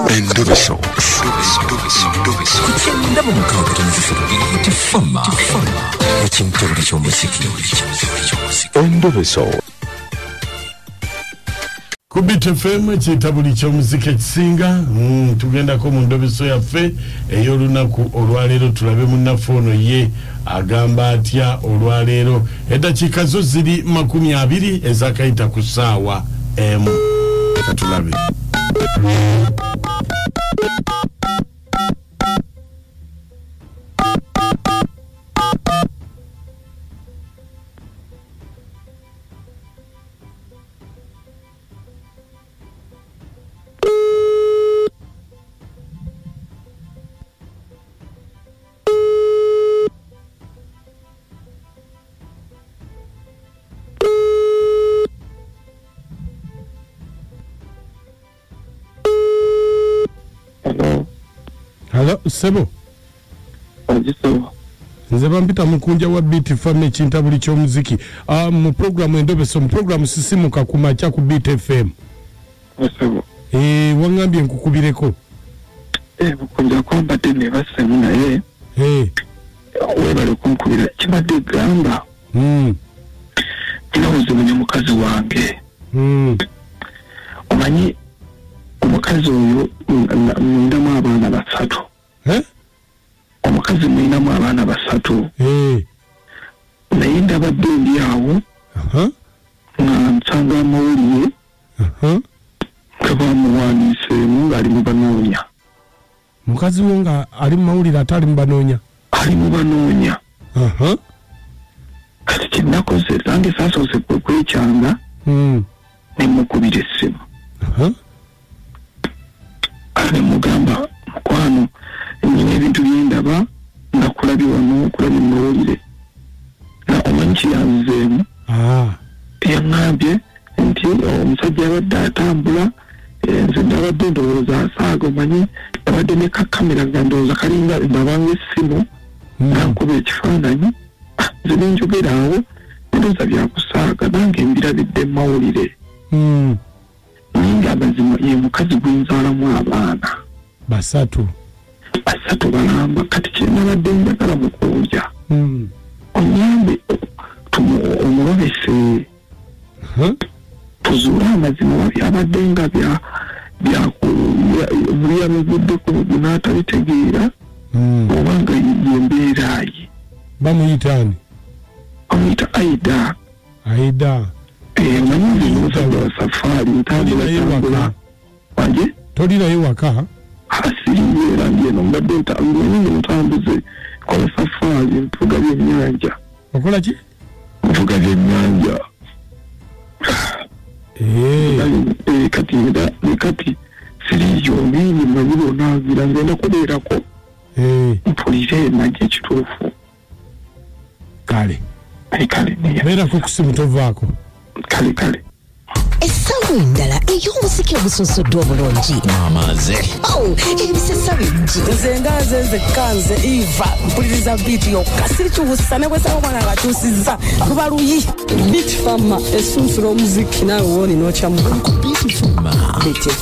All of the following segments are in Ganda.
Endobeso. Ndaba mukaaga tonzifiro tifama ekintu ky'omuziki. Endobeso. Kubit FM kitabuli ky'omuziki ekisinga tugendako mu ndobeso yaffe ey'olunaku olwaleero tulabe munnafono ye agamba atya olwaleero eddakiika zo ziri 20 ezakayita ku ssaawa emu katulabe. Hello, Sebo. Nze bampita mukunja wa Beat FM ekintabuli ky'omuziki. Mu programu Endobeso, mu programu sisimuka ku makya ku Beat FM. Sebo. Wangambye nkukubireko. Mukunja kwamba tene basemu naye. Webale kunkubira kibadde gamba. Kinabuze mukazi wange. Omanyi omukazi oyo ndamu abaana basatu. Omukazi mwinamu abaana basatu. Naye ndabadde ndi awo nga nsanga amawulire nga bamuwaaniseemu ng'ali mu banoonya. Mukazi wo nga ali mu mawulire ate ali mu banoonya? Ali mu banoonya. Kati kyenakoze zange saasoose kwekyanga ne mukubira essimu. Ne mugamba mukwano nyina ebintu byendaba nga kulabye wano kulabye mawulire na omanyi kiyanzeemu yaŋŋambye nti omusajja abadde atambula nze ndabadde ndowooza asaaga omanyi abadde ne kakamera nga ndowooza kalinga ndabanga essimu nankuba ekifaananyi nze nenjogera awo ndowooza byakusaaga nange mbirabidde mu mawulire ninga amazima ye mukazi gw'enzaalamu abaana basatu balamba. Kati kyenabadde njagala mukunja onyambe omulobese tuzuule amazima wabyabadde nga buli yamuvuddeko n'atabitegeera obanga yembeeraayi bamuyitaani bamuyita Aida. Manyi omusajja wa safaari ntambula wanje tolirayo waka asiriyeera ndieno mbadde ntambuze kola safaari nvuga byennyanja. Okola ki? Nvuga byennyanja. Kati siriyo nini manyi bonaagira ngenda kubeerako mpulire nange ekituufu kale beerako ku simu tovaako kale essawa endala ey'omuziki obusunsuddwa obulungi amaze ebisesa bingi nze ngaze nzekkanze Eva mpuliriza biiti yokka sirikiwusa ne bwesaba omwana ngakyusizza luba luyi Beat Fama esunsula omuziki naawe wooni n'okyamu ku Beat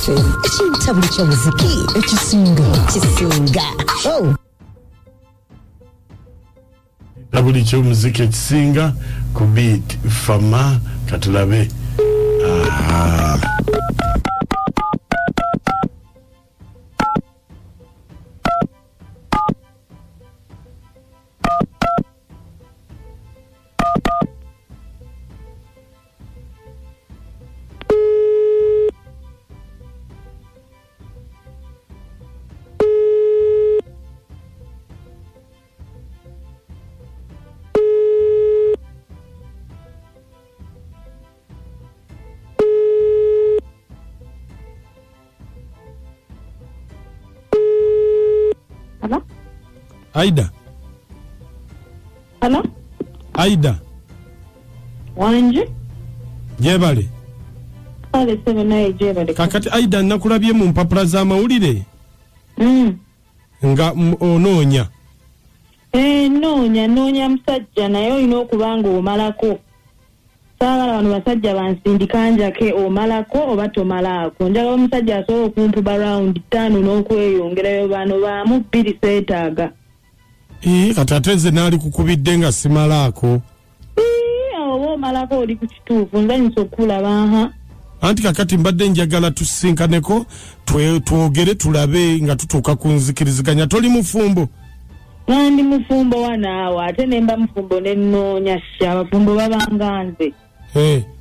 FM ekintabuli ky'omuziki ekisinga tabuli ky'omuziki ekisinga ku Beat Fama katulabe. Aida wanje jebale ale sebe naye jebale kakati Aida nakulabye mu mpapula z'amawulire nga onoonya noonya musajja naye olina okuba nga omalako saagala bano basajja bansindika njake omalako oba tomalako. Njagala omusajja asobola okumpuba round 5 n'okweyongerayo bano baamu 2 seetaaga. Kati ate nze naali kukubidde nga simalaako. Oba omalako oli ku kituufu nzanyisa okulaba. Anti kakati mbadde njagala tusinkaneko twogere tulabe nga tutuuka ku nzikiriziganya. Toli mufumbo? Nandi mufumbo wanaawe ate nemba mufumbo nenoonya abafumbo babanga nze.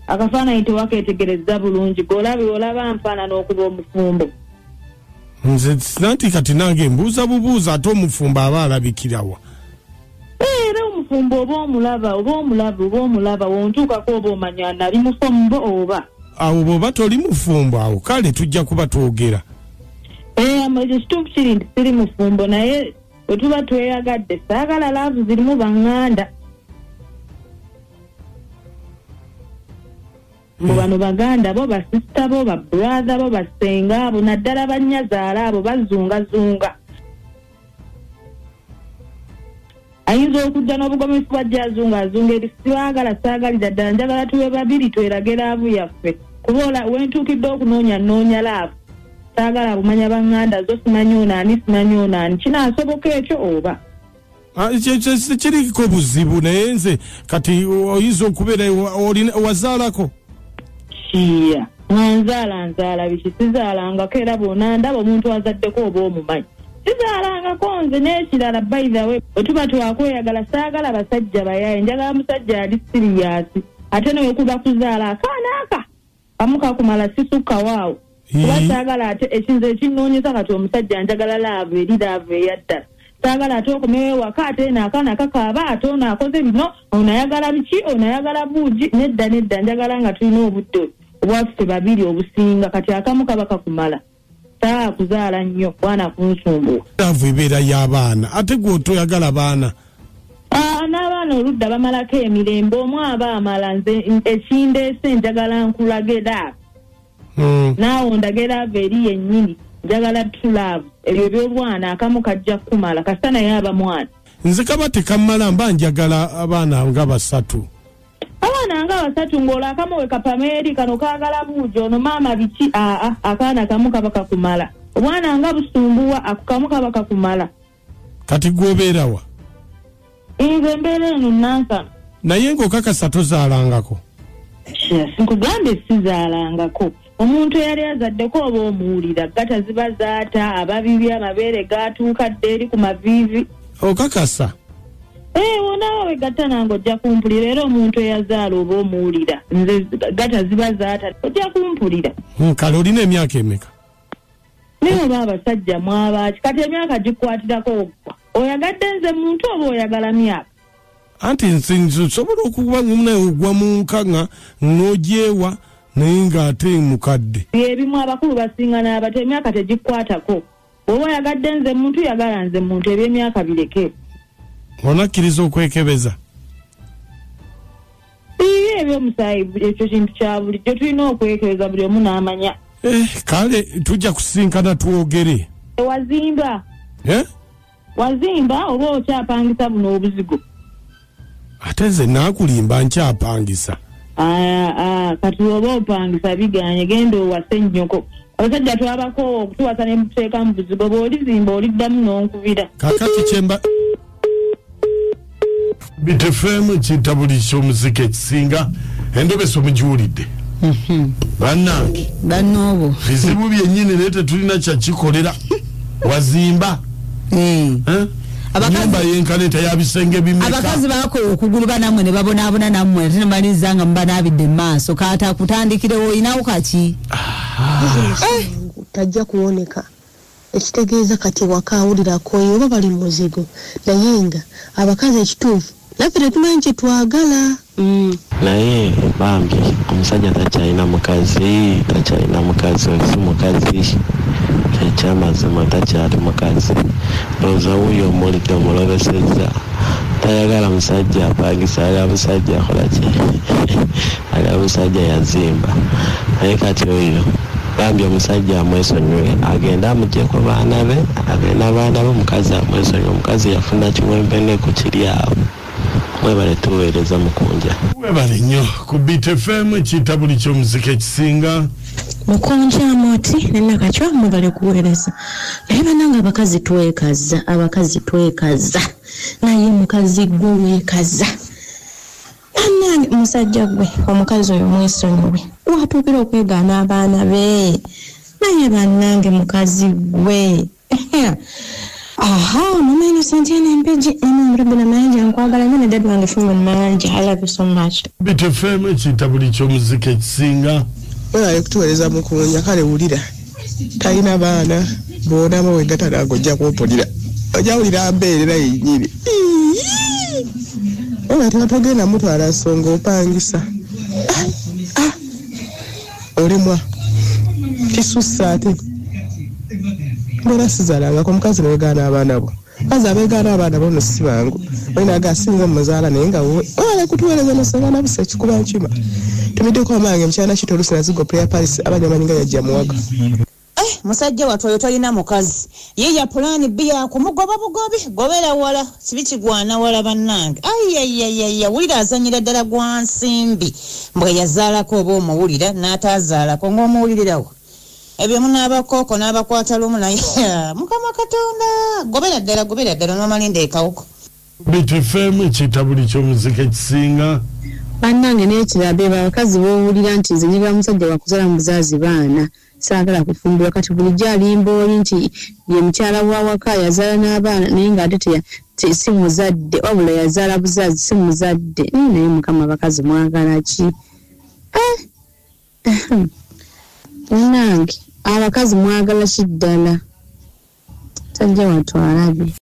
Akafaananyi tewakeetegereza bulungi golabe olaba nfaanana okuba omufumbo. Nze nanti kati nange mbuuza bubuuza ate omufumbo aba alabikirawa. Era omufumbo oba omulaba wontuukako oba omanya nali mufumbo oba. Awo bw'oba toli mufumbo awo kale tujja kuba twogera. Ekyo kituufu kiri nti siri mufumbo naye bwe tuba tweyagadde saagala laavu zirimu baŋŋanda. Mbu bano baganda bo basisita bo babratha bo basenga abo naddala bannyazaala abo bazungazunga. Ayinza okujja n'obugomefu bwajja azungazunga eri sibaagala saagalira ddala njagala tuwe babiri twerage laavu yaffe kuba wentuukidde okunoonya laavu saagala bumanya baŋŋanda zo simanyi onaani kinaasoboka ekyo oba. Kiriko buzibu naye nze kati oyinza okubeera wazaalako? Kiya nzaala biki sizaalangako era bw'ona ndaba omuntu azaddeko oba omumanyi sizaalangako nze n'ekirala by the way bwe tuba twakweyagala saagala basajja bayaye njagala musajja ali siriyasi ate newekuba kuzaala akaana aka kamu kakumala sisukka waawo kuba saagala ate ekinze ekinnoonyesa kati omusajja njagala laavu eri laavu eyaddala saagala ate okomewo ewaka ate n'akaana kakaaba ate ono akoze bino ono ayagala biki ono ayagala buugi nedda njagala nga tulina obudde obwaffe babiri obusinga kati akamu kaba kakumala taa kuzaala nnyo bwana kunsumbuwa. Laavu ebeera y'abaana ate gwe toyagala baana? N'abaana oludda bamalako emirembe omu aba amala nze ekindeese njagala nkulage laavu. Naawe ondage laavu eri yennyini njagala tulaavu ebyo by'obwana akamu kajja kumala kasita naye aba mwana. Nze kaba tekammala mba njagala abaana nga 3. Abaana nga 3 ng'olwo akamu we kapameeri kano kaagala buugi ono maama biki akaana kamu kaba kakumala obwana nga busumbuwa ako kamu kaba kakumala. Kati gwobeerawa? Nze mbeera eno Nansana. Naye ng'okakasa tozaalangako? Nkugambe sizaalangako. Omuntu eyali azaddeko oba omuwulira gata ziba zaata ababibi amabeere gaatuuka dde eri ku maviivi. Okakasa? Wonaawe wegatta nange ojja kumpulira era omuntu eyazaala oba omuwulira nze gata ziba zaata ojja kumpulira. Kale olina emyaka emeka? Naye oba abasajja mwabaki kati emyaka gikwatirako ogwa oyagadde nze muntu oba oyagala myaka? Anti nsobola okuba naye ogwa mu nkaŋŋa n'ogyewa naye ng'ate mukadde. Ebimu abakulu basinga n'abato emyaka tegikwatako oba oyagadde nze muntu yagala nze muntu eby'emyaka bireke. Onakkiriza okwekebeza? Ebyomusaayi ekyo kintu kya bulijjo tulina okwekebeza buli omu n'amanya. Kale tujja kusinkana twogere. Wazimba? Wazimba oba okyapangisa buno obuzigo? Ate nze naakulimba nkyapangisa. Kati oba opangisa biganye genda owase nnyoko. Abasajja twabako okutuwasa ne muteeka mu buzigo bw'olizimba oliddamu n'onkubira. Kakati kyemba BTFM kita buli ky'omuzika ekisinga endobeso mugiwulidde. Bannange bannobo bizibu byennyini naye tetulina kyakikolera. Wazimba nyumba yenkaneta yabisenge bimeka. Abakazi bakola okuguluba nammwe ne babonaabona nammwe ate ne maliza nga mubanaabidde mu maaso kata kutandikirewo olinawo kaki tajja kuwoneka ekitegeeza kati waka awulirako oba bali mu muzigo naye nga abakazi ekituufu naffe tetumanyi kye twagala. Naye bambi omusajja takyalina mukazi si mukazi ekyamazima takyali mukazi lowooza wuyo omulidde omulobesezza tayagala musajja apangisa ayagala musajja akolaki ayagala musajja yazimba naye kati oyo bambi omusajja amwesonyiwe agenda amugyeko baana be agenda baana be omukazi amwesonyiwe omukazi yafuna kiwempe ne ku kiri awo mwebale tuweereza mukunja webale nnyo ku Beat FM kitabuli ky'omuziki ekisinga mukunja moti nenakachwa mwebale kuweereza naye bananga abakazi twekaza naye mukazi gwe weekaza anange musajja gwe omukazi oyo mwesonyiwe watuukira okwegaana abaana be naye bannange mukazi gwe mama Innocent Mpeji Rabina Manja nkwagala nnyo ne dad wange Freeman Manja. I love you so much. Beat FM kitabuli ky'omuziki ekisinga oyo kutuweereza mukunja kale wulira talina baana boona mawega tanagojja kumpulira ojja wulira mbeerera yennyini oba tebatogenda mutwala nsonga opangisa olimwa kisussa ate mbona sizalangako mukazi newegaana abaana bo kazi abeegaana abaana bo no si bangu olina agasinga muzaala naye nga wale kutuweereza nosangana busa ekikuba nkima tumiddeko amange mukyana kito olusi nazigo prayer paris abanyamanyi nga yajja muwaga musajja wattu oyo tolina mukazi yeya pulaani B yakumugoba bugobi gobera wala sibikigwana wala bannange ayayayaya wulira azanyira ddala gwa nsimbi mbwe yazaalako oba omuwulira n'ataazaalako ng'omuwulirirawo ebyo munaabakoko n'abakwata lumu naye mukama katonda gobera ddala n'omalinda ekawuko Beat FM kitabuli ky'omuziki ekisinga bannange n'ekirabe abakazi b'owulira nti nze nyiga musajja wakuzala mu buzaazi baana saagala kufumbirwa kati bulijjo alimba oli nti ye mukyala wa waka yazaala n'abaana naye ng'ate si muzadde wabula yazaala buzaazi si muzadde naye mukama abakazi mwagala ki bannange abakazi mwagala ki ddala sajja wattu alabe